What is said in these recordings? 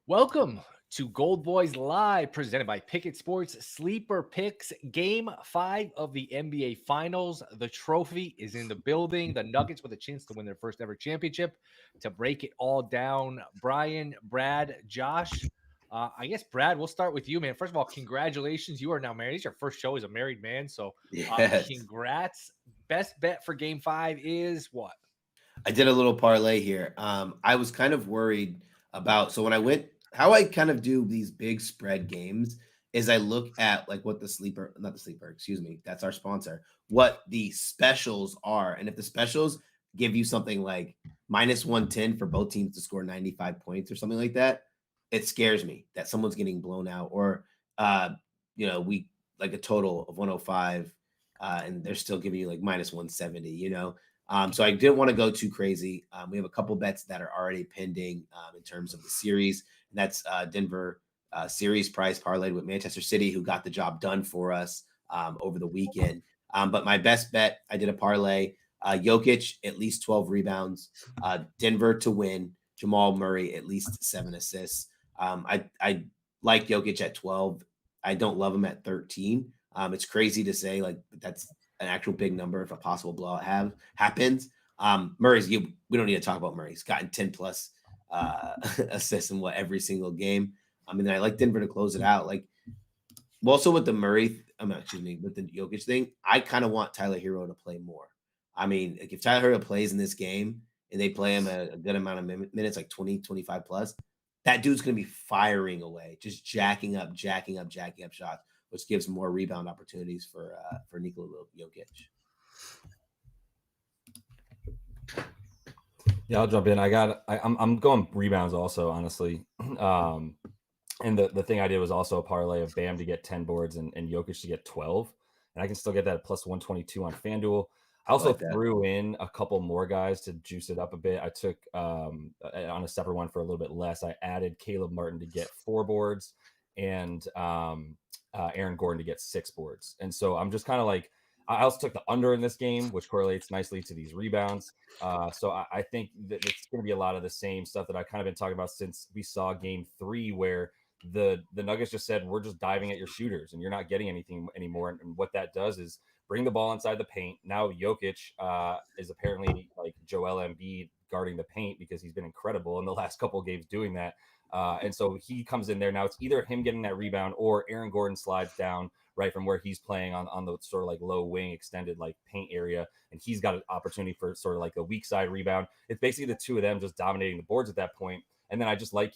Welcome to Goldboys Live, presented by Pickett Sports Sleeper Picks. Game 5 of the NBA Finals. The trophy is in the building. The Nuggets with a chance to win their first ever championship. To break it all down, Brian, Brad, Josh. I guess, Brad, we'll start with you, man. First of all, congratulations. You are now married. It's your first show as a married man. So, Yes. congrats. Best bet for Game 5 is what? I did a little parlay here. I was kind of worried about so when I went how I kind of do these big spread games is I look at like what the sleeper, not the sleeper, excuse me, that's our sponsor, what the specials are. And if the specials give you something like minus 110 for both teams to score 95 points or something like that, it scares me that someone's getting blown out or uh we like a total of 105 and they're still giving you like minus 170. So I didn't want to go too crazy. We have a couple bets that are already pending in terms of the series, and that's Denver series price parlayed with Manchester City, who got the job done for us over the weekend. But my best bet, I did a parlay: Jokic at least 12 rebounds, Denver to win, Jamal Murray at least 7 assists. I like Jokic at 12. I don't love him at 13. It's crazy to say like that's an actual big number if a possible blowout happens. We don't need to talk about Murray. He's gotten 10 plus assists in every single game. I mean, I like Denver to close it out. Like also with the with the Jokic thing, I kind of want Tyler Hero to play more. I mean, like if Tyler Hero plays in this game and they play him a good amount of minutes, like 20, 25 plus, that dude's going to be firing away, just jacking up shots, which gives more rebound opportunities for Nikola Jokic. Yeah, I'll jump in. I'm going rebounds also, honestly. And the thing I did was also a parlay of Bam to get 10 boards and Jokic to get 12. And I can still get that at plus 122 on FanDuel. I I also like that. threw in a couple more guys to juice it up a bit. I took on a separate one for a little bit less. I added Caleb Martin to get 4 boards and Aaron Gordon to get 6 boards. And so I'm just kind of like, I also took the under in this game, which correlates nicely to these rebounds. So I think that it's going to be a lot of the same stuff that I've kind of been talking about since we saw game 3, where the Nuggets just said, we're just diving at your shooters and you're not getting anything anymore. And what that does is bring the ball inside the paint. Now Jokic is apparently like Joel Embiid guarding the paint because he's been incredible in the last couple of games doing that. And so he comes in there. Now it's either him getting that rebound or Aaron Gordon slides down right from where he's playing on the sort of like low wing extended like paint area. And he's got an opportunity for sort of like a weak side rebound. It's basically the two of them just dominating the boards at that point. And then I just like,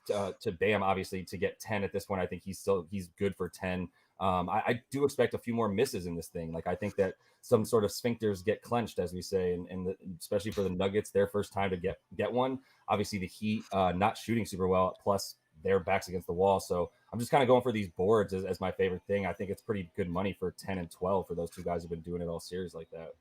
to Bam, obviously, to get 10 at this point. I think he's good for 10. I do expect a few more misses in this thing. Like I think that some sort of sphincters get clenched, as we say, and especially for the Nuggets, their first time to get one. Obviously, the Heat not shooting super well, plus their backs against the wall. So I'm just kind of going for these boards as my favorite thing. I think it's pretty good money for 10 and 12 for those two guys who've been doing it all series like that.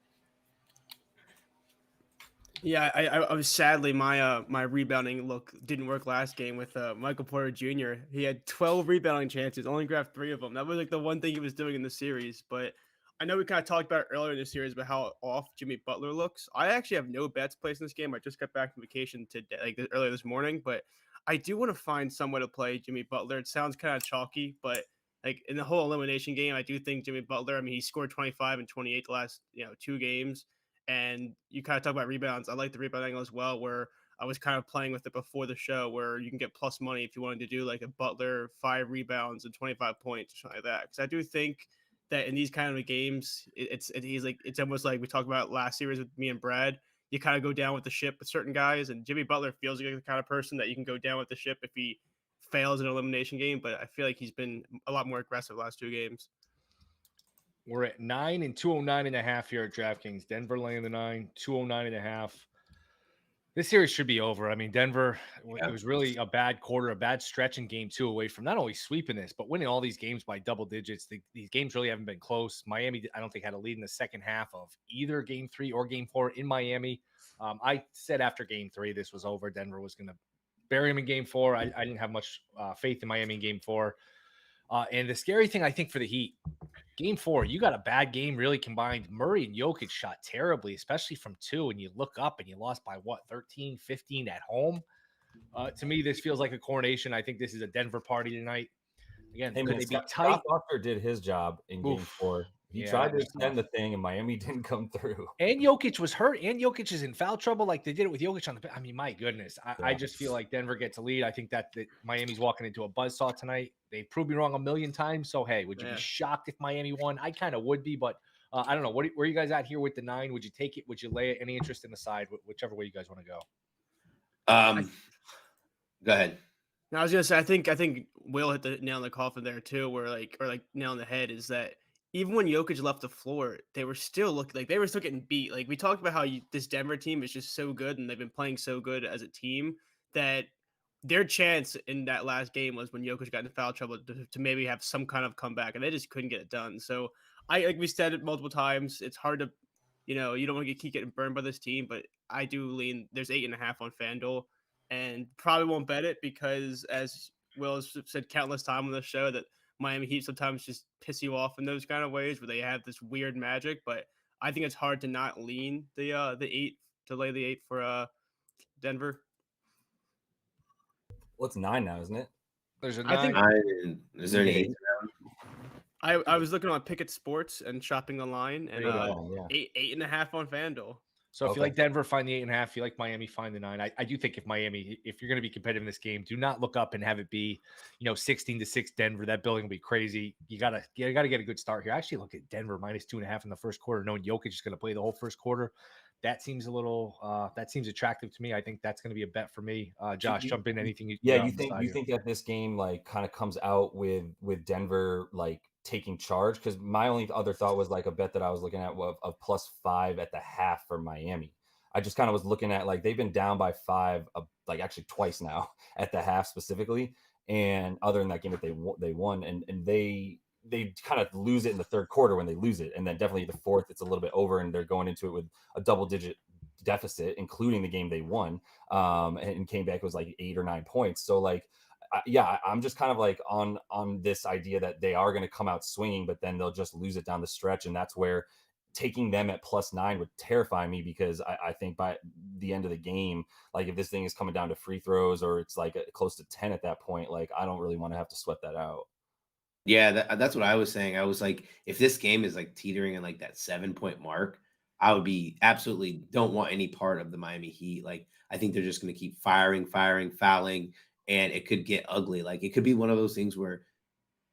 Yeah, I was sadly my rebounding look didn't work last game with Michael Porter Jr. He had 12 rebounding chances, only grabbed 3 of them. That was like the one thing he was doing in the series. But I know we kind of talked about earlier in the series about how off Jimmy Butler looks. I actually have no bets placed in this game. I just got back from vacation today, earlier this morning. But I do want to find some way to play Jimmy Butler. It sounds kind of chalky, but like in the whole elimination game, I do think Jimmy Butler. I mean, he scored 25 and 28 the last 2 games. And you kind of talk about rebounds. I like the rebound angle as well, where I was kind of playing with it before the show, where you can get plus money if you wanted to do like a Butler 5 rebounds and 25 points or something like that. Because I do think that in these kind of games, it's almost like we talked about last series with me and Brad. You kind of go down with the ship with certain guys, and Jimmy Butler feels like the kind of person that you can go down with the ship if he fails an elimination game. But I feel like he's been a lot more aggressive last 2 games. We're at 9 and 209.5 here at DraftKings. Denver laying the 9, 209.5. This series should be over. I mean, Denver, It was really a bad quarter, a bad stretch in game 2 away from not only sweeping this, but winning all these games by double digits. These games really haven't been close. Miami, I don't think, had a lead in the second half of either game 3 or game 4 in Miami. I said after game 3, this was over. Denver was going to bury him in game 4. I didn't have much faith in Miami in game 4. And the scary thing, I think, for the Heat, game 4, you got a bad game really combined. Murray and Jokic shot terribly, especially from 2, and you look up and you lost by 13, 15 at home. To me, this feels like a coronation. I think this is a Denver party tonight. Again, Hey, could man, they be Scott tight? Foster did his job in Game Oof. 4. He Yeah, tried that to was extend tough. the thing, and Miami didn't come through. And Jokic was hurt, and Jokic is in foul trouble like they did it with Jokic on the. I mean, my goodness. I Yeah. just feel like Denver gets a lead. I think that Miami's walking into a buzzsaw tonight. They proved me wrong a million times. So, hey, would you be shocked if Miami won? I kind of would be, but I don't know. Where are you guys at here with the 9? Would you take it? Would you lay it? Any interest in the side? Whichever way you guys want to go. Go ahead. No, I was gonna say I think Will hit the nail on the coffin there too, where like nail on the head is that even when Jokic left the floor, they were still getting beat. Like we talked about how this Denver team is just so good and they've been playing so good as a team that their chance in that last game was when Jokic got into foul trouble to maybe have some kind of comeback, and they just couldn't get it done. So like we said it multiple times, it's hard to, you don't want to keep getting burned by this team, but I do lean. There's 8.5 on FanDuel, and probably won't bet it because, as Will has said countless times on the show, that Miami Heat sometimes just piss you off in those kind of ways where they have this weird magic. But I think it's hard to not lean the 8 to lay the 8 for Denver. Well, it's 9 now, isn't it? There's a 9. I think Is there any 8 around? I was looking on Pickett Sports and shopping online, and There you go. 8.5 on FanDuel. So if you like Denver, find the 8.5. If you like Miami, find the 9. I do think if you're going to be competitive in this game, do not look up and have it be, 16-6 Denver. That building will be crazy. You gotta get a good start here. I actually look at Denver -2.5 in the first quarter, knowing Jokic is going to play the whole first quarter. That seems attractive to me. I think that's going to be a bet for me. Josh, jump in anything. You think that this game like kind of comes out with Denver like taking charge? Because my only other thought was like a bet that I was looking at of +5 at the half for Miami. I just kind of was looking at like they've been down by 5 like actually twice now at the half specifically, and other than that game that they won, and they kind of lose it in the third quarter when they lose it, and then definitely the fourth it's a little bit over and they're going into it with a double-digit deficit, including the game they won, and came back, it was like 8 or 9 points. So like I'm just kind of like on this idea that they are going to come out swinging, but then they'll just lose it down the stretch, and that's where taking them at +9 would terrify me, because I think by the end of the game, like if this thing is coming down to free throws or it's like close to 10 at that point, like I don't really want to have to sweat that out. Yeah, that's what I was saying. I was like, if this game is like teetering in like that 7-point mark, I would be absolutely don't want any part of the Miami Heat. Like, I think they're just going to keep firing, fouling, and it could get ugly. Like, it could be one of those things where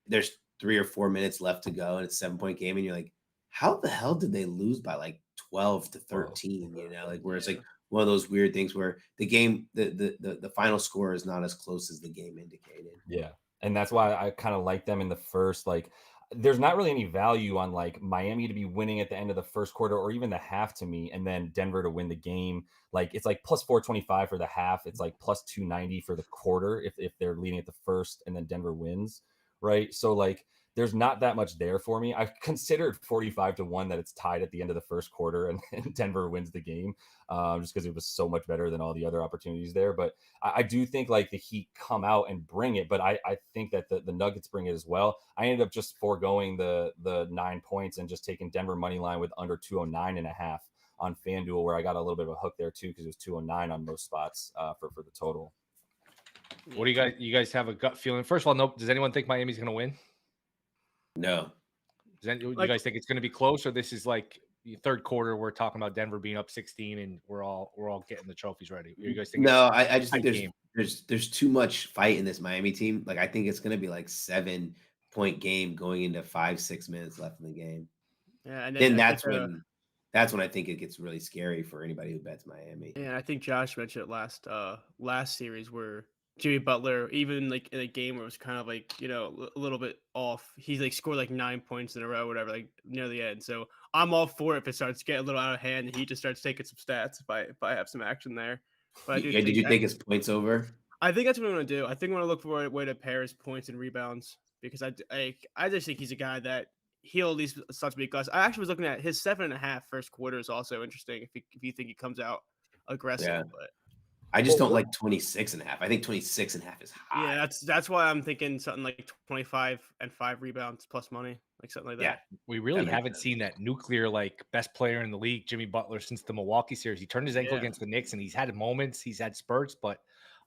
there's 3 or 4 minutes left to go and it's a 7-point game, and you're like, how the hell did they lose by like 12 to 13? Like where it's like one of those weird things where the game, the final score is not as close as the game indicated. Yeah. And that's why I kind of like them in the first. Like, there's not really any value on like Miami to be winning at the end of the first quarter or even the half to me, and then Denver to win the game. Like, it's like +425 for the half. It's like +290 for the quarter if they're leading at the first and then Denver wins, right? So like, there's not that much there for me. I've considered 45-1 that it's tied at the end of the first quarter and Denver wins the game, just because it was so much better than all the other opportunities there. But I do think like the Heat come out and bring it, but I think that the Nuggets bring it as well. I ended up just foregoing the 9 points and just taking Denver money line with under 209.5 on FanDuel, where I got a little bit of a hook there too, because it was 209 on most spots for the total. What do you guys have a gut feeling? First of all, does anyone think Miami's going to win? No. You guys think it's going to be close, or this is like the third quarter? We're talking about Denver being up 16, and we're all getting the trophies ready. You guys think? No, I just think there's too much fight in this Miami team. Like, I think it's going to be like 7-point game going into 5-6 minutes left in the game. Yeah, and then that's when I think it gets really scary for anybody who bets Miami. Yeah, I think Josh mentioned it last series where Jimmy Butler, even like in a game where it was kind of like, a little bit off, he's like scored like 9 points in a row, whatever, like near the end. So I'm all for it if it starts to get a little out of hand and he just starts taking some stats if I have some action there. But did you think his points over? I think that's what I'm going to do. I think I'm going to look for a way to pair his points and rebounds, because I just think he's a guy that he'll at least start to be aggressive. I actually was looking at his 7.5 first quarter is also interesting if you think he comes out aggressive. Yeah. But I just don't like 26.5. I think 26.5 is high. Yeah, that's why I'm thinking something like 25 and 5 rebounds plus money, like something like that. Yeah, we really haven't seen that nuclear like best player in the league, Jimmy Butler, since the Milwaukee series. He turned his ankle against the Knicks, and he's had moments, he's had spurts, but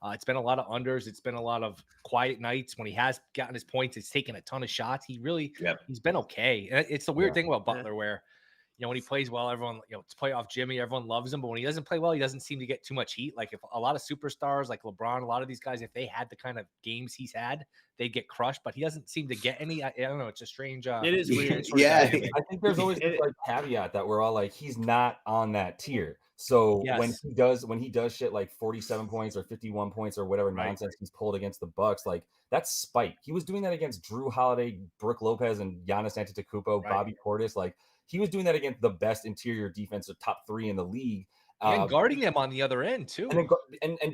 It's been a lot of unders. It's been a lot of quiet nights when he has gotten his points. It's taken a ton of shots. He's been okay. And it's the weird thing about Butler where, when he plays well, everyone, it's playoff Jimmy, everyone loves him. But when he doesn't play well, he doesn't seem to get too much heat. Like if a lot of superstars like LeBron, a lot of these guys, if they had the kind of games he's had, they'd get crushed. But he doesn't seem to get any. I don't know. It's a strange. It is weird. Yeah. I think there's always this like caveat that we're all like, he's not on that tier. So when he does shit like 47 points or 51 points or whatever nonsense he's pulled against the Bucks, like that's spite. He was doing that against Drew Holiday, Brooke Lopez, and Giannis Antetokounmpo, Bobby Portis. Like he was doing that against the best interior defense, or top 3 in the league. And guarding them on the other end too, and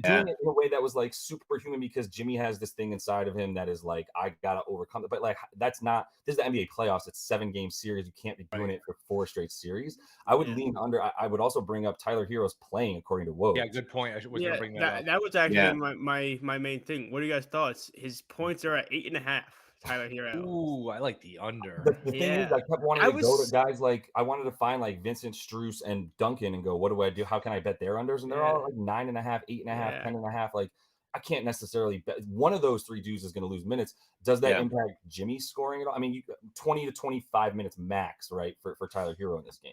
doing it in a way that was like superhuman, because Jimmy has this thing inside of him that is like, I gotta overcome it. But like this is the NBA playoffs. It's 7-game series. You can't be doing it for 4 straight series. I would lean under. I would also bring up Tyler Hero's playing according to Woj. Yeah, good point. I was gonna bring that up. That was actually my main thing. What are you guys' thoughts? His points are at 8.5. Tyler Hero. Ooh, I like the under. The thing is, I kept wanting to go to guys like, I wanted to find like Vincent Strus and Duncan and go, what do I do? How can I bet their unders? And they're all like 9.5, 8.5, 10.5. Like I can't necessarily bet one of those 3 dudes is going to lose minutes. Does that impact Jimmy's scoring at all? I mean, 20 to 25 minutes max, right, for Tyler Hero in this game.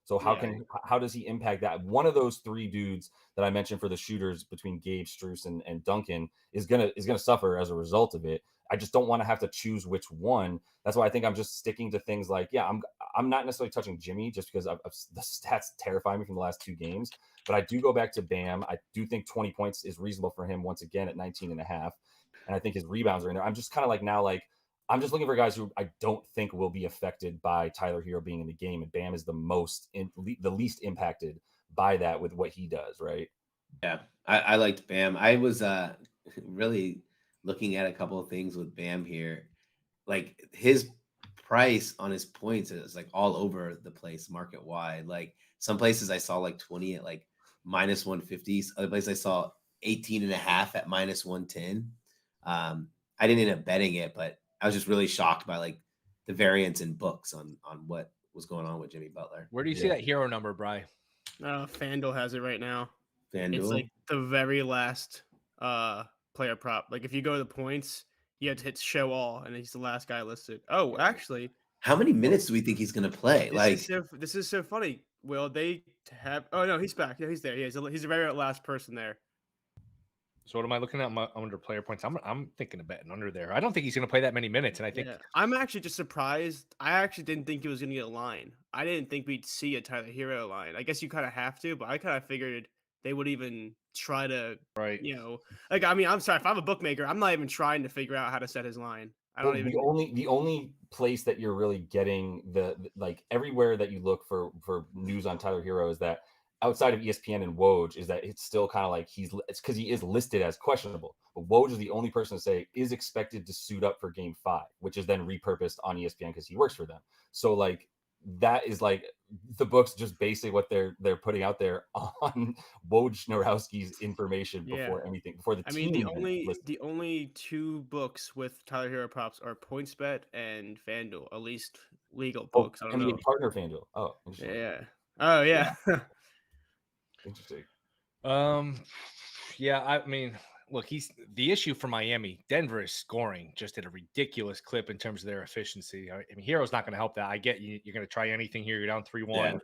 So how does he impact that? One of those 3 dudes that I mentioned for the shooters between Gabe, Strus, and Duncan is gonna suffer as a result of it. I just don't want to have to choose which one. That's why I think I'm just sticking to things like, I'm not necessarily touching Jimmy just because the stats terrify me from the last 2 games. But I do go back to Bam. I do think 20 points is reasonable for him once again at 19.5. And I think his rebounds are in there. I'm just kind of like now, like, I'm just looking for guys who I don't think will be affected by Tyler Hero being in the game. And Bam is the least impacted by that with what he does, right? Yeah, I liked Bam. I was really looking at a couple of things with Bam here. Like his price on his points is like all over the place market wide. Like some places I saw like 20 at like minus 150s. Other places I saw 18.5 at minus 110. I didn't end up betting it, but I was just really shocked by like the variance in books on what was going on with Jimmy Butler. Where do you see that Hero number, Bri? FanDuel has it right now. FanDuel? It's like the very last player prop. Like if you go to the points, you have to hit show all, and he's the last guy listed. Oh, actually, how many minutes do we think he's gonna play? This is so funny. Will they have? Oh no, he's back. Yeah, he's there. He's the very last person there. So what am I looking at? My under player points. I'm thinking of betting under there. I don't think he's going to play that many minutes, and I think I'm actually just surprised. I actually didn't think he was going to get a line. I didn't think we'd see a Tyler Hero line. I guess you kind of have to, but I kind of figured they would even try to, like, I mean, I'm sorry, if I'm a bookmaker, I'm not even trying to figure out how to set his line. The only place that you're really getting the like everywhere that you look for news on Tyler Hero is that outside of ESPN and Woj is that it's still kind of like it's because he is listed as questionable. But Woj is the only person to say is expected to suit up for Game 5, which is then repurposed on ESPN because he works for them. So like that is like the books just basically what they're putting out there on Wojnarowski's information before anything before the team. I mean, the only 2 books with Tyler Hero props are PointsBet and FanDuel, at least legal books. I don't know. Partner FanDuel. Oh, interesting. Yeah. Oh yeah. Interesting. Yeah, I mean, look, he's the issue for Miami. Denver is scoring just at a ridiculous clip in terms of their efficiency. I mean, Hero's not going to help that. I get you. You're going to try anything here. You're down 3-1.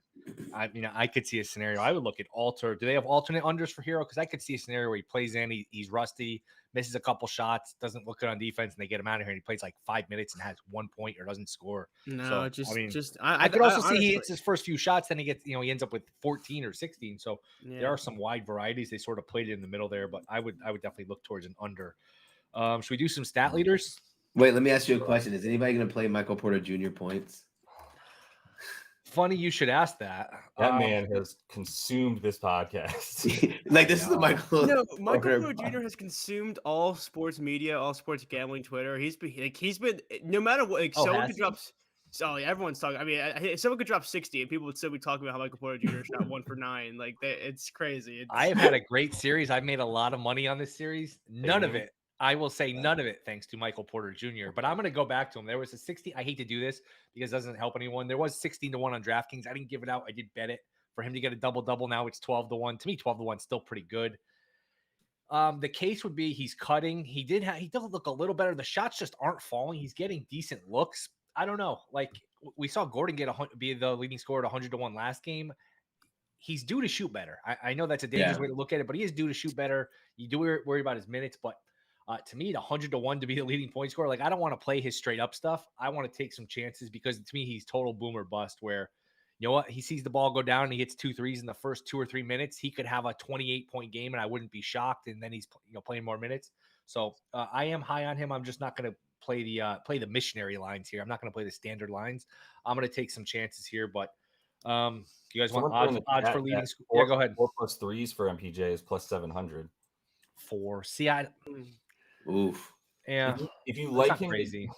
I mean, I could see a scenario. I would look at alter. Do they have alternate unders for Hero? Because I could see a scenario where he plays in, he's rusty, misses a couple shots, doesn't look good on defense, and they get him out of here, and he plays like 5 minutes and has 1 point or doesn't score. No, so, I could also see he hits his first few shots, then he gets, he ends up with 14 or 16. So there are some wide varieties. They sort of played it in the middle there, but I would definitely look towards an under. Should we do some stat leaders? Wait, let me ask you a question. Is anybody going to play Michael Porter Jr. points? Funny you should ask that. That man has consumed this podcast. Like this is the Michael. No, Michael Porter Jr. has consumed all sports media, all sports gambling Twitter. He's been no matter what. Like someone could drop. So everyone's talking. I mean, someone could drop 60, and people would still be talking about how Michael Porter Jr. shot 1 for 9. Like it's crazy. I have had a great series. I've made a lot of money on this series. None of it. I will say none of it thanks to Michael Porter Jr. But I'm going to go back to him. There was a 60. I hate to do this because it doesn't help anyone. There was 16-1 on DraftKings. I didn't give it out. I did bet it for him to get a double-double. Now it's 12-1. To me, 12-1 is still pretty good. The case would be he's cutting. He does look a little better. The shots just aren't falling. He's getting decent looks. I don't know. Like we saw Gordon be the leading scorer at 100-1 last game. He's due to shoot better. I know that's a dangerous way to look at it, but he is due to shoot better. You do worry about his minutes, but to me, the 100-1 to be the leading point scorer, like I don't want to play his straight up stuff. I want to take some chances because to me, he's total boom or bust where, you know what, he sees the ball go down and he hits 2 threes in the first 2 or 3 minutes. He could have a 28-point game and I wouldn't be shocked. And then he's playing more minutes. So I am high on him. I'm just not going to play the missionary lines here. I'm not going to play the standard lines. I'm going to take some chances here, but you guys want odds for leading? Yeah, go ahead. 4 + 3s for MPJ is plus 700. 4. See, oof. Yeah. If you like him, crazy.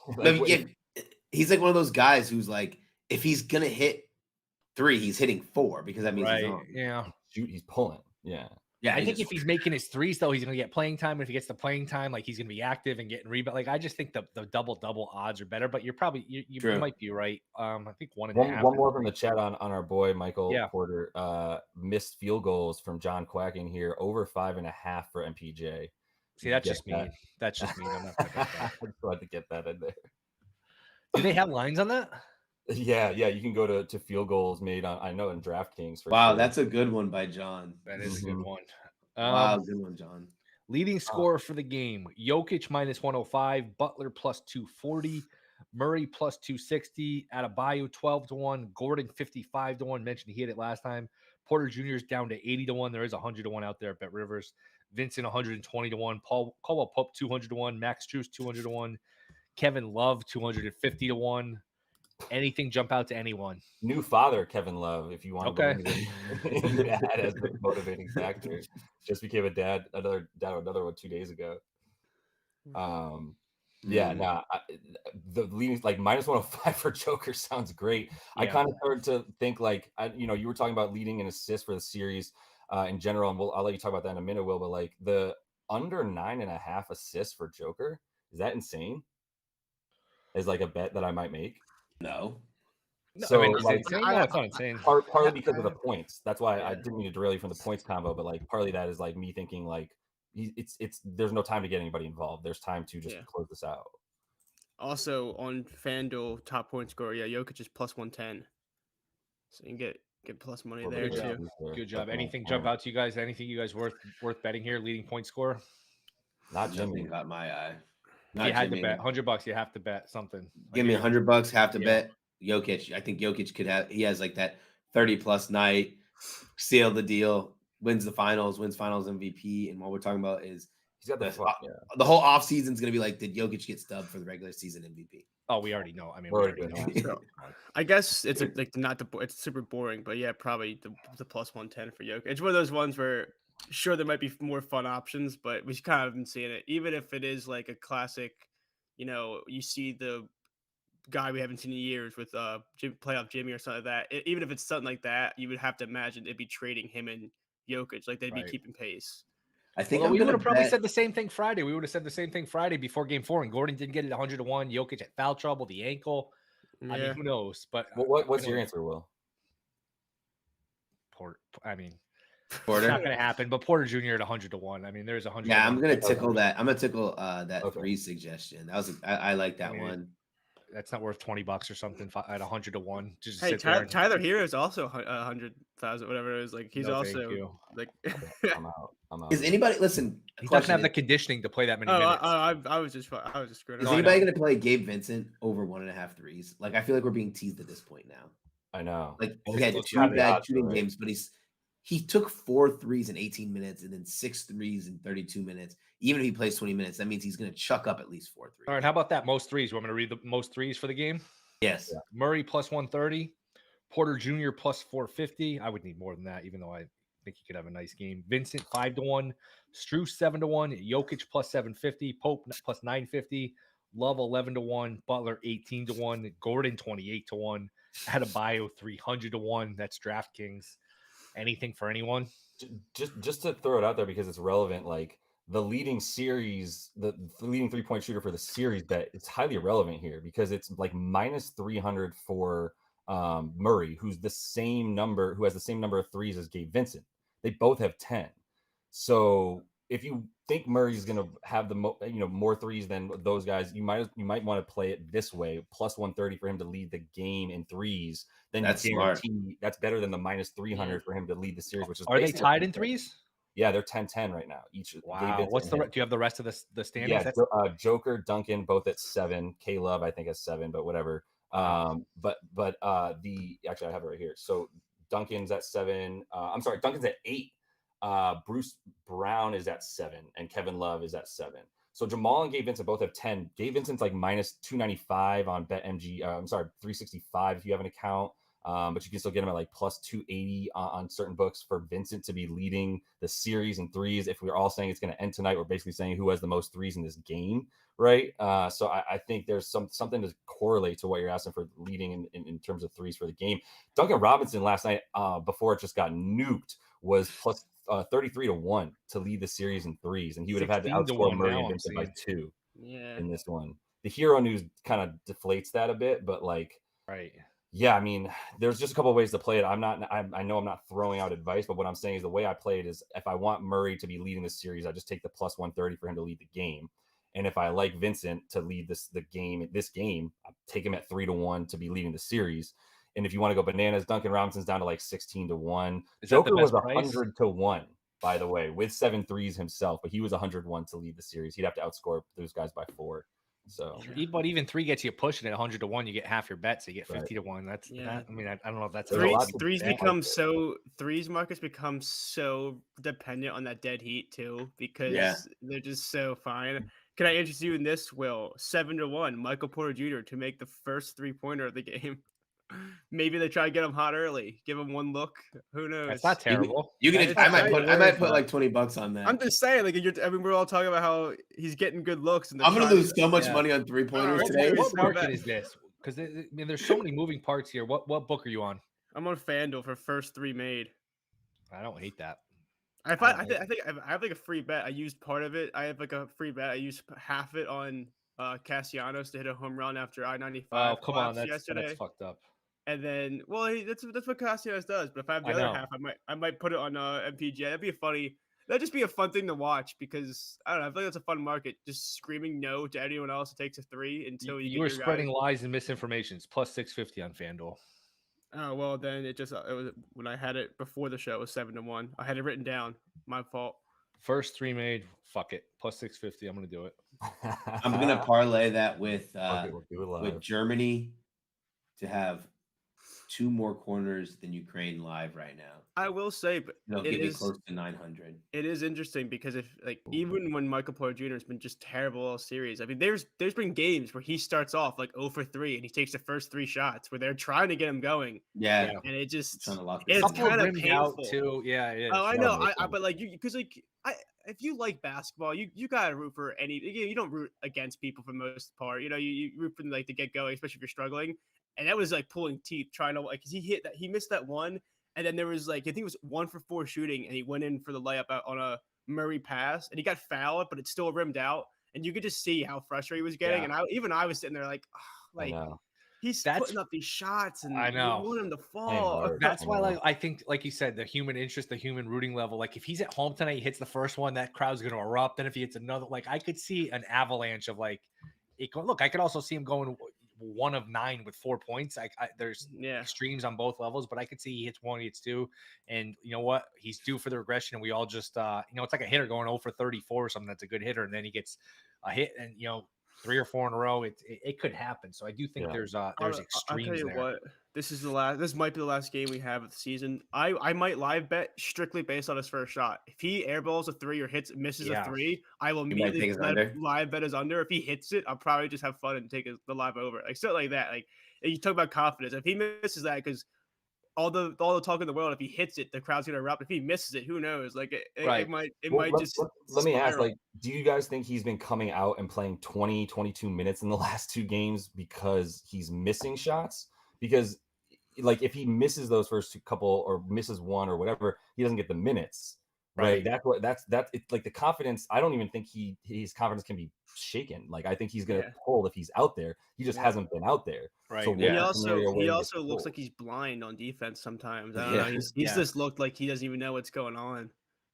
He's like one of those guys who's like, if he's gonna hit 3, he's hitting 4 because that means he's on. Yeah. He's pulling. Yeah. Yeah. I think if he's making his threes, though, he's going to get playing time. If he gets the playing time, like he's going to be active and getting rebound. Like I just think the double odds are better. But you're probably you might be right. I think 1.5. One more from the chat on our boy Michael Porter. Missed field goals from John Quacking here, over 5.5 for MPJ. See, that's just me. That's just me. I'm not going to bet that. I'm glad to get that in there. Do they have lines on that? Yeah, you can go to field goals made on, I know, in DraftKings. Wow, sure. That's a good one by John. That is a good one. Wow, good one, John. Leading scorer for the game: Jokic minus 105, Butler plus 240, Murray plus 260, Adebayo 12-1, Gordon 55-1. Mentioned he hit it last time. Porter Jr. is down to 80-1. There is 100-1 out there at Bet Rivers. Vincent 120-1, Caldwell Pope 200-1, Max Strus 200-1, Kevin Love 250-1. Anything jump out to anyone? New father Kevin Love, if you want to believe in that as the motivating factor. Just became a dad, another 2 days ago. The leading like minus 105 for Joker sounds great. Yeah. I kind of started to think like you were talking about leading and assists for the series in general, and I'll let you talk about that in a minute, Will. But like the under 9.5 assists for Joker, is that insane? Is like a bet that I might make. No. So I mean, it's not insane. Partly because of the points. That's why I didn't mean to derail you from the points combo, but like partly that is like me thinking like it's there's no time to get anybody involved. There's time to just close this out. Also on FanDuel, top point scorer, Jokic is plus 110. So you can get plus money there too. Good job. Anything jump out to you guys? Anything you guys worth betting here? Leading point scorer? Not Jimmy got my eye. You had to bet $100. You have to bet something. Give me $100. Have to bet Jokic. I think Jokic could have. He has like that 30+ night, seal the deal, wins finals MVP. And what we're talking about is he's got the whole offseason is going to be like, did Jokic get stubbed for the regular season MVP? Oh, we already know. I mean, we already know. So, I guess it's it's super boring, but yeah, probably the plus 110 for Jokic. It's one of those ones where. Sure, there might be more fun options, but we kind of been seeing it. Even if it is like a classic, you see the guy we haven't seen in years with playoff Jimmy or something like that. Even if it's something like that, you would have to imagine it'd be trading him and Jokic, like they'd be keeping pace. I think we would have probably said the same thing Friday. We would have said the same thing Friday before Game 4, and Gordon didn't get it 100-1. Jokic had foul trouble, the ankle. Yeah. I mean, who knows? But what's your answer, Will? Porter. Porter. It's not going to happen, but Porter Jr. at 100-1. I mean, there's 100. Yeah, I'm going to tickle that. I'm going to tickle that 3 suggestion. That was I like that one. That's not worth $20 or something at 100-1. Just hey, Tyler Hero is also 100,000, whatever it is. Like he's also like. I'm out. Is anybody listen? He doesn't have the conditioning to play that many minutes. I was just screwing. Is anybody going to play Gabe Vincent over 1.5 threes? Like I feel like we're being teased at this point now. I know. Like he had 2 bad shooting games, but he took 4 threes in 18 minutes and then 6 threes in 32 minutes. Even if he plays 20 minutes, that means he's going to chuck up at least 4 threes. All right, how about that? Most threes. You want me to read the most threes for the game? Yes. Yeah. Murray plus 130, Porter Jr. plus 450. I would need more than that, even though I think he could have a nice game. Vincent 5-1, Strus 7-1, Jokic plus 750, Pope plus 950, Love 11-1, Butler 18-1, Gordon 28-1, Adebayo 300-1. That's DraftKings. Anything for anyone? Just to throw it out there because it's relevant. Like the leading series, the leading 3-point shooter for the series bet, it's highly irrelevant here because it's like minus 300 for Murray, who has the same number of threes as Gabe Vincent. They both have 10. So if you think Murray's going to have the more threes than those guys, you might want to play it this way: plus 130 for him to lead the game in threes. Then That's smart. That's better than the minus 300 for him to lead the series. Which is Are they tied in threes? Yeah, they're 10-10 right now. Each. Wow. What's the? Do you have the rest of the standings? Yeah, Joker, Duncan, both at 7. K-Love, I think, has 7, but whatever. But actually I have it right here. So Duncan's at 7. I'm sorry, Duncan's at 8. Bruce Brown is at 7, and Kevin Love is at 7. So Jamal and Gabe Vincent both have 10. Gabe Vincent's like minus 295 on BetMG. 365 if you have an account. But you can still get him at like plus 280 on certain books for Vincent to be leading the series in threes. If we're all saying it's going to end tonight, we're basically saying who has the most threes in this game, right? So I think there's something to correlate to what you're asking for leading in terms of threes for the game. Duncan Robinson last night, before it just got nuked, was plus 33-1 to lead the series in threes, and he would have had to outscore Murray and Vincent by 2 in this one. The hero news kind of deflates that a bit, but like, right. Yeah, I mean, there's just a couple of ways to play it. I know I'm not throwing out advice, but what I'm saying is the way I play it is if I want Murray to be leading the series, I just take the plus 130 for him to lead the game. And if I like Vincent to lead this game, I take him at 3-1 to be leading the series. And if you want to go bananas, Duncan Robinson's down to like 16-1. Joker was 100-1, by the way, with 7 threes himself, but he was 101 to lead the series. He'd have to outscore those guys by 4. So, but even 3 gets you pushing at 100-1. You get half your bets. So you get 50-1. That's that. I mean, I don't know if that's threes markets become so dependent on that dead heat too, because they're just so fine. Can I interest you in this, Will? 7-1, Michael Porter Jr. to make the first 3-pointer of the game. Maybe they try to get him hot early, give him one look. Who knows? That's not terrible. I might put like $20 on that. I'm just saying, like, we're all talking about how he's getting good looks, and I'm gonna lose so much money on 3-pointers today. What market is this? Because I mean, there's so many moving parts here. What book are you on? I'm on FanDuel for first 3 made. I don't hate that. I think I have like a free bet. I used part of it. I have like a free bet. I used half it on Castellanos to hit a home run after I-95. Oh, come on, that's fucked up. And then, that's what Castellanos does. But if I have the other half, I might put it on MPG. That'd just be a fun thing to watch, because I don't know. I feel like that's a fun market. Just screaming no to anyone else who takes a 3 until you were spreading lies and misinformation. It's plus 650 on FanDuel. Oh, well, then it was when I had it before the show. It was 7-1. I had it written down. My fault. First 3 made. Fuck it. Plus 650. I'm gonna do it. I'm gonna parlay that with Germany to have 2 more corners than Ukraine live right now. I will say, but it is close to 900. It is interesting because even when Michael Porter Jr. has been just terrible all series, I mean, there's been games where he starts off like 0 for 3 and he takes the first 3 shots where they're trying to get him going. Yeah, and it just it's kind of painful too. Yeah, it is. Oh, I know. But like if you like basketball, you gotta root for you don't root against people for the most part. You root for them like to get going, especially if you're struggling. And that was like pulling teeth trying to because he missed that one, and then there was like I think it was 1 for 4 shooting, and he went in for the layup out on a Murray pass, and he got fouled, but it still rimmed out, and you could just see how frustrated he was getting. And I was sitting there like he's putting up these shots, and I know you want him to fall. That's why I think like you said, the human interest, the human rooting level. Like if he's at home tonight, he hits the first one, that crowd's gonna erupt. Then if he hits another, like I could see an avalanche of like it. Look, I could also see him going 1 of 9 with 4 points. There's extremes on both levels, but I could see he hits 1, he hits 2, and you know what? He's due for the regression, and we all just it's like a hitter going 0 for 34 or something that's a good hitter, and then he gets a hit, and 3 or 4 in a row. It could happen. So I do think there's extremes. I'll tell you what, this might be the last game we have of the season. I might live bet strictly based on his first shot. If he airballs a 3 or misses a 3, I will immediately live bet his under. If he hits it, I'll probably just have fun and take the live over. Like something like that. Like you talk about confidence. If he misses that, because all the talk in the world, if he hits it, the crowd's gonna erupt. If he misses it, who knows? Like it might just. Let me ask, like, do you guys think he's been coming out and playing 20, 22 minutes in the last 2 games because he's missing shots? Because like if he misses those first couple or misses 1 or whatever, he doesn't get the minutes. Right. That's it's like the confidence. I don't even think his confidence can be shaken. Like I think he's gonna pull if he's out there. He just hasn't been out there. Right. So he also looks like he's blind on defense sometimes. I don't know. He's just looked like he doesn't even know what's going on.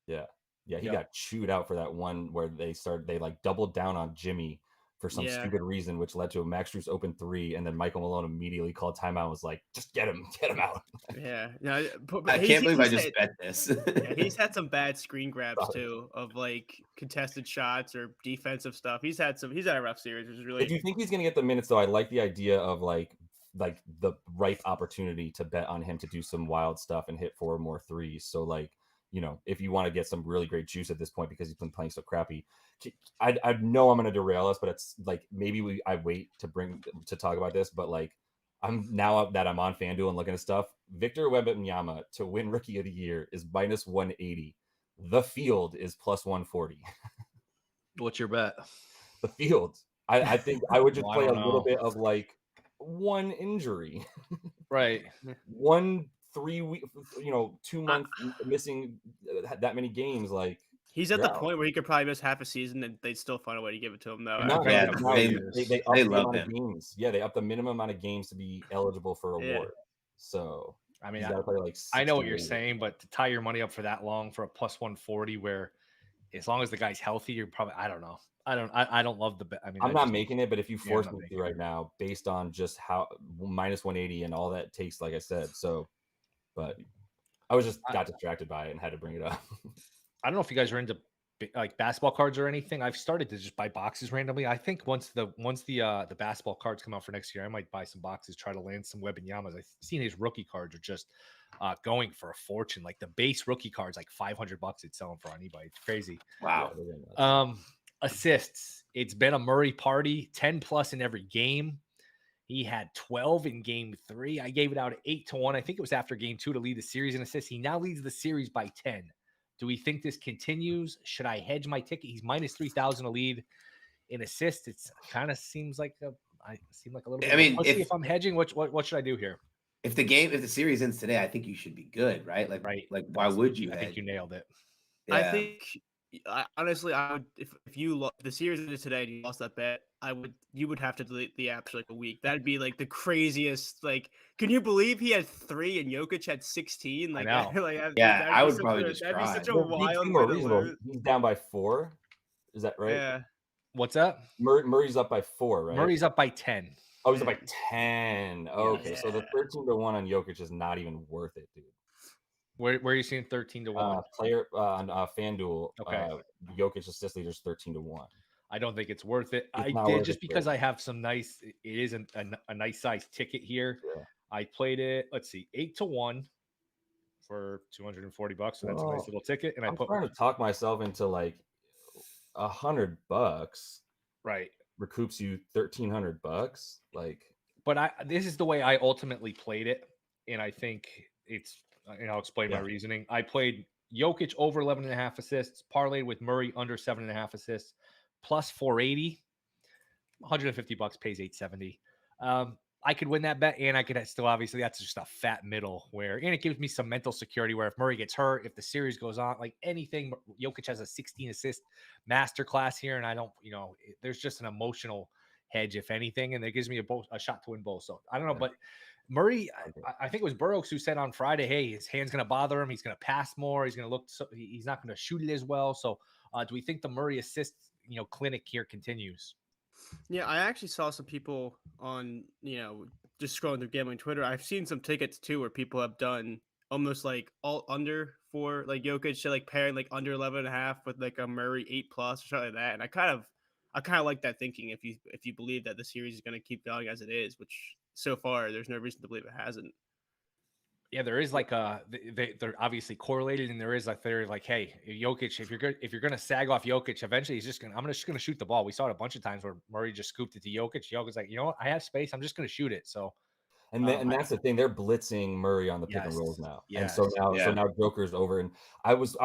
Yeah. Yeah, he Yep. got chewed out for that one where they like doubled down on Jimmy for some Yeah. stupid reason, which led to a Max Strus open 3, and then Michael Malone immediately called timeout and was like, just get him out. Yeah. No, but I he's- can't believe I he's just had- bet this. Yeah, he's had some bad screen grabs Sorry. too of like contested shots or defensive stuff. He's had a rough series, which is really If you think he's gonna get the minutes, though, I like the idea of like the ripe opportunity to bet on him to do some wild stuff and hit 4 more threes. So like, if you want to get some really great juice at this point because he's been playing so crappy, I know I'm gonna derail us, but it's like maybe I wait to talk about this, but like I'm now that I'm on FanDuel and looking at stuff, Victor Wembanyama to win Rookie of the Year is -180. The field is +140. What's your bet? The field. I think I would just Well, I play a don't little know. bit of like one injury, Right. 1 3 week, 2 month missing that many games. Like he's at you're the out. point where he could probably miss half a season and they'd still find a way to give it to him though. No, Yeah, no, they they up the love amount of him. games. Yeah, they up the minimum amount of games to be eligible for Yeah. award. So I mean, he's got to play like. I know what 60 you're games. saying, but to tie your money up for that long for a +140, where as long as the guy's healthy, you're probably, I don't know. I don't love the bet. I mean, I'm I not just- making it, but if you Yeah, I'm force not me to making right now, based on just how -180 and all that takes, like I said. So, but I was just got distracted by it and had to bring it up. I don't know if you guys are into like basketball cards or anything. I've started to just buy boxes randomly. I think once the basketball cards come out for next year, I might buy some boxes, try to land some Wembanyama's. I've seen his rookie cards are just going for a fortune. Like the base rookie cards, like $500 it's selling for on eBay. It's crazy. Wow. Yeah, they're gonna- Assists. It's been a Murray party, 10 plus in every game. He had 12 in game 3. I gave it out at 8-1. I think it was after game 2 to lead the series in assists. He now leads the series by 10. Do we think this continues? Should I hedge my ticket? He's -3,000 a lead in assists. It's kind of seems like I seem like a little bit. I mean, if I'm hedging, what should I do here? If the series ends today, I think you should be good, right? Like, Right. why would you I hedge? think you nailed it. Yeah. I think honestly, I would if the series ended today and you lost that bet, you would have to delete the app for like a week. That'd be like the craziest. Like, can you believe he had 3 and Jokic had 16? Like, know. Yeah, I would such probably a- just that'd be cry. such a Well, be wild more way to reasonable. lose. He's down by 4. Is that right? Yeah. What's up? Murray's up by 4, right? Murray's up by 10. Oh, he's up by 10. Okay, so the Yeah. 13-1 on Jokic is not even worth it, dude. Where are you seeing 13-1? Player on FanDuel. Okay. Jokic assist leaders 13-1. I don't think it's worth it. It's I not did worth just it, because bro. I have some nice. It is a nice size ticket here. Yeah. I played it. Let's see, 8-1 for $240. So that's a nice Well, little ticket. And I I'm put trying to talk myself into like $100 right. recoups you $1,300. Like, But this is the way I ultimately played it, and I think it's. And I'll explain my Yeah. reasoning. I played Jokic over 11.5 assists, parlayed with Murray under 7.5 assists, plus 480. $150 pays 870. I could win that bet, and I could still obviously that's just a fat middle and it gives me some mental security where if Murray gets hurt, if the series goes on, like anything, Jokic has a 16 assist masterclass here, and I don't, there's just an emotional hedge if anything, and it gives me a shot to win both. So I don't know, but Murray, I think it was Burroughs who said on Friday, hey, his hand's going to bother him. He's going to pass more. He's going to look, he's not going to shoot it as well. So do we think the Murray assist, clinic here continues? Yeah, I actually saw some people on, just scrolling through gambling Twitter. I've seen some tickets too where people have done almost like all under for like Jokic to like pairing like under 11.5 with like a Murray 8+ or something like that. And I kind of like that thinking if you believe that the series is going to keep going as it is, which so far there's no reason to believe it hasn't. Yeah, there is like they're obviously correlated, and there is a theory like, hey, Jokic, if you're gonna sag off Jokic, eventually he's just gonna shoot the ball. We saw it a bunch of times where Murray just scooped it to Jokic. Jokic's like, you know what, I have space, I'm just gonna shoot it. So, and that's the thing, they're blitzing Murray on the pick and rolls now, and so now Joker's over. And I was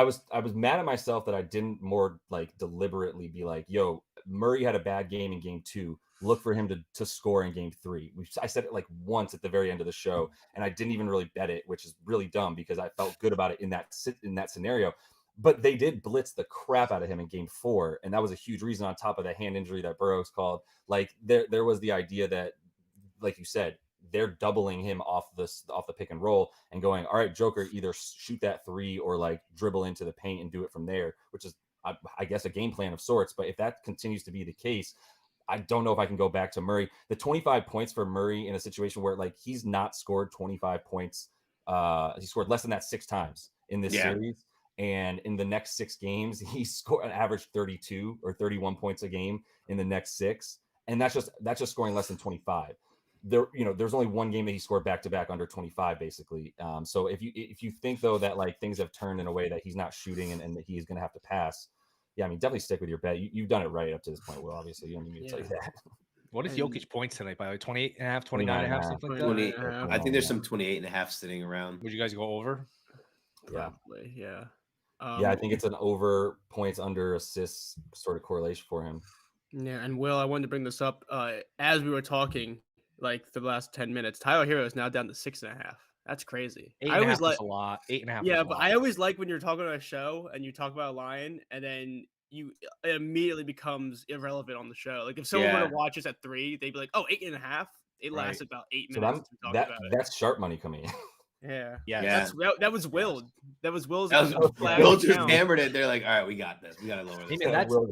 mad at myself that I didn't more like deliberately be like, yo, Murray had a bad game in game 2. Look for him to score in game 3. I said it like once at the very end of the show, and I didn't even really bet it, which is really dumb because I felt good about it in that scenario. But they did blitz the crap out of him in game 4, and that was a huge reason on top of the hand injury that Burroughs called. Like there was the idea that, like you said, they're doubling him off the pick and roll and going, all right, Joker, either shoot that three or like dribble into the paint and do it from there, which is, I guess, a game plan of sorts. But if that continues to be the case, I don't know if I can go back to Murray. The 25 points for Murray in a situation where like he's not scored 25 points. He scored less than that 6 times in this series. And in the next 6 games, he scored an average 32 or 31 points a game in the next 6. And that's just scoring less than 25. There's only one game that he scored back to back under 25, basically. So if you think though that like things have turned in a way that he's not shooting and that he's going to have to pass, yeah, I mean, definitely stick with your bet. You've done it right up to this point, Will. Obviously, you don't need me to tell you that. What is Jokic points tonight, by the way? 28 and a half, 29 and a half, something like that? 28. I think there's some 28 and a half sitting around. Would you guys go over? Probably, yeah. Yeah, I think it's an over points under assists sort of correlation for him. Yeah, and Will, I wanted to bring this up. As we were talking, like the last 10 minutes, Tyler Hero is now down to 6.5. That's crazy. 8.5 is a lot. 8.5. Yeah, but I always like when you're talking about a show and you talk about a line, and then it immediately becomes irrelevant on the show. Like if someone were to watch us at 3, they'd be like, "Oh, 8.5." It lasts about 8 minutes. So that's sharp money coming in. Yeah. That was Will. That was Will's. Will just hammered it. They're like, all right, we got this. We got to lower this.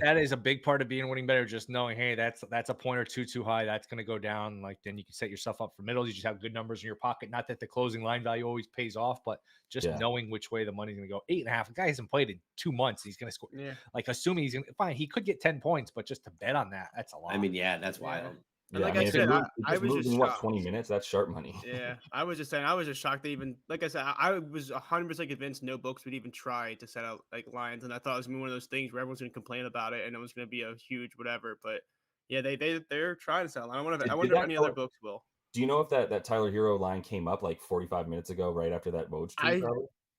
That is a big part of being winning better. Just knowing, hey, that's a point or two too high. That's going to go down. Like then you can set yourself up for middles. You just have good numbers in your pocket. Not that the closing line value always pays off, but just knowing which way the money's going to go. 8.5. A guy hasn't played in 2 months. He's going to score. Yeah. Like assuming he's going to fine. He could get 10 points, but just to bet on that's a lot. I mean, that's wild. Yeah, like I said, I was just shocked. 20 minutes. That's sharp money. Yeah, I was just saying, I was just shocked that even, like I said, I was 100% convinced no books would even try to set out like lines, and I thought it was gonna be one of those things where everyone's gonna complain about it, and it was gonna be a huge whatever. But yeah, they're trying to sell. I wonder if any other books will. Do you know if that Tyler Hero line came up like 45 minutes ago, right after that Woj tweet?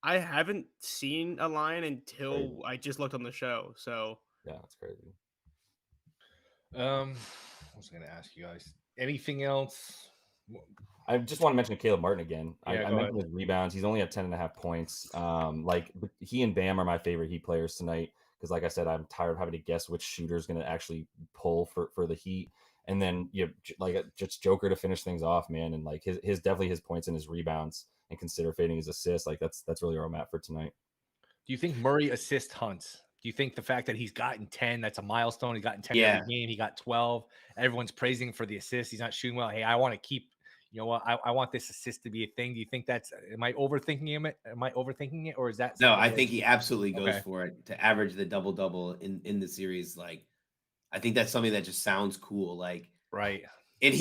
I haven't seen a line until I just looked on the show. So yeah, that's crazy. I was going to ask you guys anything else. I just want to mention Caleb Martin again. I mentioned his rebounds. He's only at 10.5 points. Like he and Bam are my favorite Heat players tonight because, like I said, I'm tired of having to guess which shooter is going to actually pull for the Heat. And then just Joker to finish things off, man. And like his definitely his points and his rebounds, and consider fading his assists. Like that's really where I'm at for tonight. Do you think Murray assist hunts? Do you think the fact that he's gotten 10, that's a milestone? He's gotten 10 every game. He got 12. Everyone's praising for the assist. He's not shooting well. Hey, I want to keep, you know what? I want this assist to be a thing. Do you think am I overthinking it? Am I overthinking it? Or is that? No, I think he absolutely goes for it to average the double-double in the series. Like, I think that's something that just sounds cool. Like, right. And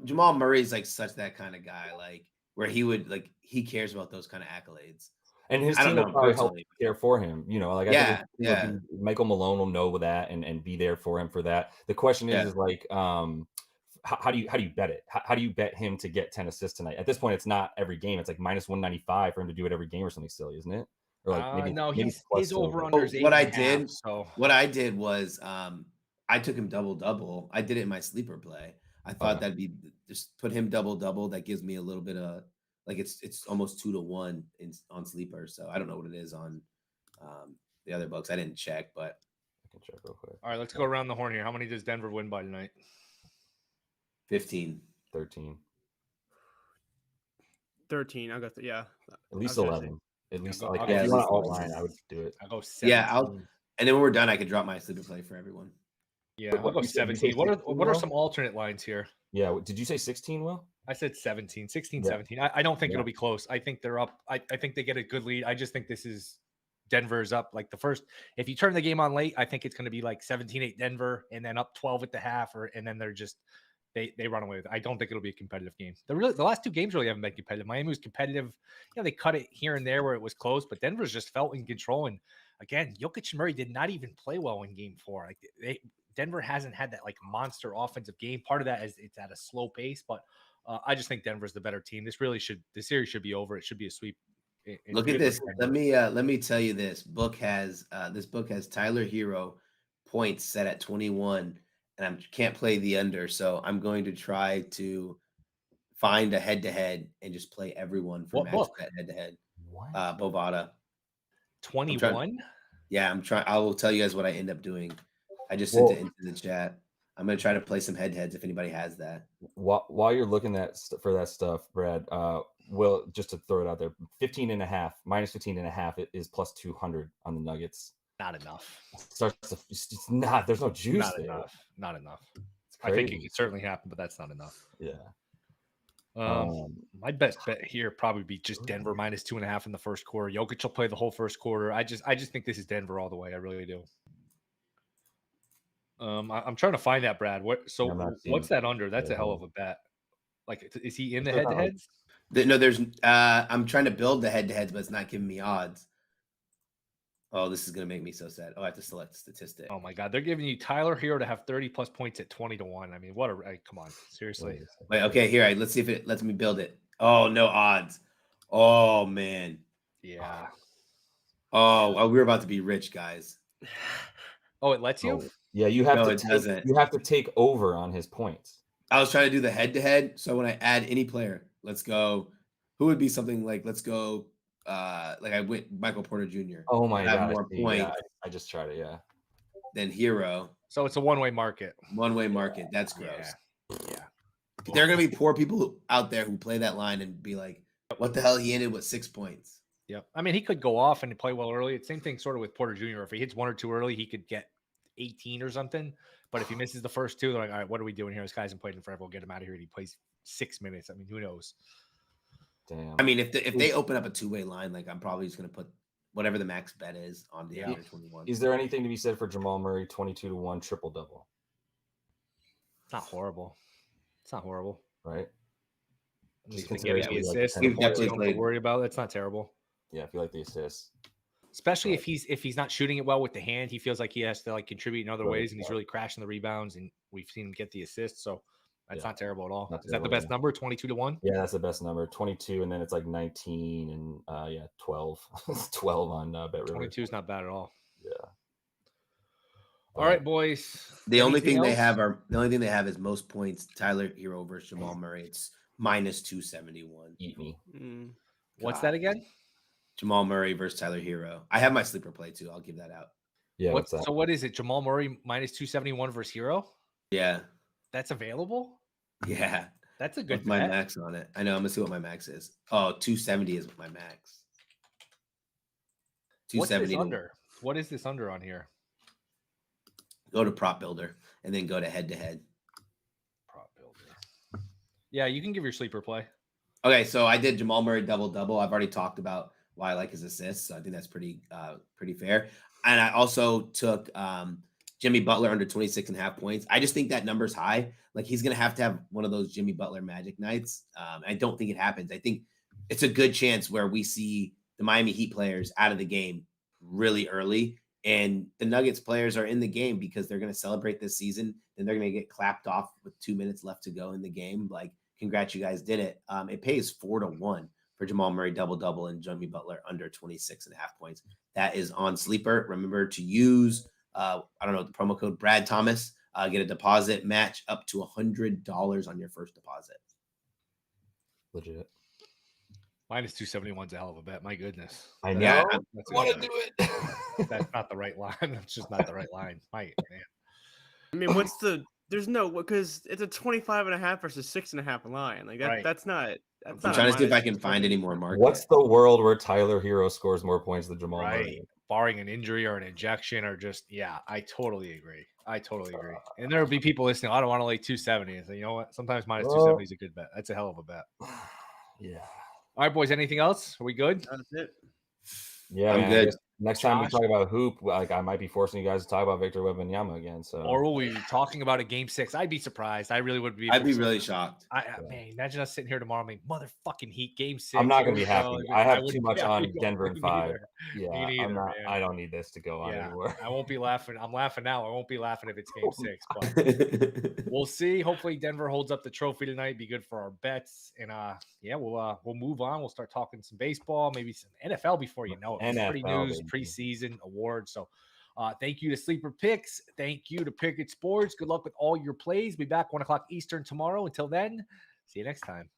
Jamal Murray's like such that kind of guy, like where he cares about those kind of accolades. And his team will probably help care for him, like I think Michael Malone will know that and be there for him for that. The question is like, how do you bet it? How do you bet him to get 10 assists tonight? At this point, it's not every game. It's like minus 195 for him to do it every game or something silly, isn't it? Or like his over under is what I did was I took him double. I did it in my sleeper play. I thought that'd be just put him double. That gives me a little bit of like it's almost 2-1 on sleeper. So I don't know what it is on the other books. I didn't check, but I can check real quick. All right, let's go around the horn here. How many does Denver win by tonight? 15. 13. 13. I got at least 11. At least if you want to outline, I would do it. I'll go 17. Yeah, and then when we're done, I could drop my sleeper play for everyone. Yeah, I'll go 17. What are some alternate lines here? Yeah, did you say 16, Will? I said 17, 16, 17. I don't think it'll be close. I think they're up. I think they get a good lead. I just think Denver's up. Like the first, if you turn the game on late, I think it's going to be like 17-8 Denver and then up 12 at the half, and then they're just, they run away with it. I don't think it'll be a competitive game. The last 2 games really haven't been competitive. Miami was competitive. They cut it here and there where it was close, but Denver's just felt in control. And again, Jokic and Murray did not even play well in game 4. Like Denver hasn't had that like monster offensive game. Part of that is it's at a slow pace, but I just think Denver's the better team. The series should be over. It should be a sweep. Look at this. Let me tell you this book has Tyler Hero points set at 21, and I can't play the under, so I'm going to try to find a head-to-head and just play everyone for match bet head-to-head. Bovada 21. Yeah, I'm trying. I will tell you guys what I end up doing. I just sent it into the chat. I'm gonna try to play some head-to-heads if anybody has that. While you're looking for that stuff, Brad, Will, just to throw it out there, 15.5 minus 15.5 it is plus 200 on the Nuggets. Not enough. It's not. There's no juice Not there. enough. Not enough. It's I think it crazy. could certainly happen, but that's not enough. Yeah. My best bet here probably be just Denver minus 2.5 in the first quarter. Jokic will play the whole first quarter. I just think this is Denver all the way. I really do. I'm trying to find that, Brad. What's that under? That's a hell of a bet. Like, is he in the head-to-heads? No, there's. I'm trying to build the head-to-heads, but it's not giving me odds. Oh, this is gonna make me so sad. Oh, I have to select statistic. Oh my God, they're giving you Tyler Hero to have 30+ points at 20-1. I mean, what a come on, seriously. Wait, okay, here. Let's see if it lets me build it. Oh, no odds. Oh man. Yeah. Oh, we're about to be rich, guys. Oh, it lets you? Oh, yeah, you have it doesn't. You have to take over on his points. I was trying to do the head-to-head. So when I add any player, let's go. Who would be something like? Let's go. Like I went Michael Porter Jr. Oh my God, more points. Yeah, I just tried it. Yeah. Than Hero. So it's a one-way market. One-way market. That's gross. Yeah. There are gonna be poor people out there who play that line and be like, "What the hell? He ended with 6 points." Yep. I mean, he could go off and play well early. It's same thing sort of with Porter Jr. If he hits one or two early, he could get 18 or something. But if he misses the first two, they're like, all right, what are we doing here? This guy's hasn't played in forever. We'll get him out of here. And he plays 6 minutes. I mean, who knows? Damn. I mean, if they open up a two-way line, like I'm probably just gonna put whatever the max bet is on the under 21. Is there anything to be said for Jamal Murray 22-1 triple-double? It's not horrible. It's not horrible. Right? Just Just getting the assist, the points you don't have to worry about. That's not terrible. Yeah, I feel like the assists. Especially if he's not shooting it well with the hand, he feels like he has to like contribute in other ways, and he's really crashing the rebounds, and we've seen him get the assists. So that's not terrible at all. Is that the best number? 22-1? Yeah, that's the best number. 22, and then it's like 19 and 12. 12 on Bet River. 22 is not bad at all. Yeah. All right, boys. The only thing they have is most points. Tyler Hero versus Jamal Murray. It's minus 271. Eat me. What's that again? Jamal Murray versus Tyler Hero. I have my sleeper play too. I'll give that out. Yeah. What's that? So what is it? Jamal Murray minus 271 versus Hero? Yeah. That's available? Yeah. That's a good bet. My max on it. I know. I'm gonna see what my max is. Oh, 270 is my max. 270. What's this under? What is this under on here? Go to prop builder and then go to head-to-head. Prop builder. Yeah, you can give your sleeper play. Okay, so I did Jamal Murray double-double. I've already talked about why I like his assists. So I think that's pretty fair. And I also took Jimmy Butler under 26.5 points. I just think that number's high. Like he's going to have one of those Jimmy Butler magic nights. I don't think it happens. I think it's a good chance where we see the Miami Heat players out of the game really early. And the Nuggets players are in the game because they're going to celebrate this season. Then they're going to get clapped off with 2 minutes left to go in the game. Like, congrats, you guys did it. It pays 4-1 for Jamal Murray double-double and Jimmy Butler under 26.5 points. That is on Sleeper. Remember to use, the promo code BrianVsTheBooks. Get a deposit match up to $100 on your first deposit. Legit. Minus 271 is a hell of a bet. My goodness. I know. Yeah, I want to do it. That's not the right line. That's just not the right line. Man. I mean, because it's a 25.5 versus 6.5 line. Like that. Right. That's not. I'm trying to see if I can find any more market. What's the world where Tyler Hero scores more points than Jamal Murray? Barring an injury or an injection or just, I totally agree. And there will be people listening. I don't want to lay 270. And say, you know what? Sometimes minus 270 is a good bet. That's a hell of a bet. Yeah. All right, boys. Anything else? Are we good? That's it. Yeah, I'm good. Next time we talk about hoop, like I might be forcing you guys to talk about Victor Wembanyama again. So, or will we be talking about a game 6? I'd be surprised. I really would be. I'd be really shocked. Man, imagine us sitting here tomorrow. I mean, motherfucking Heat game 6. I'm not gonna be happy. I have too much on happy. Denver in 5. Neither. Yeah, I'm not. I don't need this to go on anymore. I won't be laughing. I'm laughing now. I won't be laughing if it's game 6. But we'll see. Hopefully, Denver holds up the trophy tonight. Be good for our bets. And we'll move on. We'll start talking some baseball, maybe some NFL before you know it. NFL, pretty news, baby. preseason awards. So thank you to Sleeper Picks. Thank you to Pick It Sports. Good luck with all your plays. Be back 1 o'clock Eastern tomorrow. Until then, see you next time.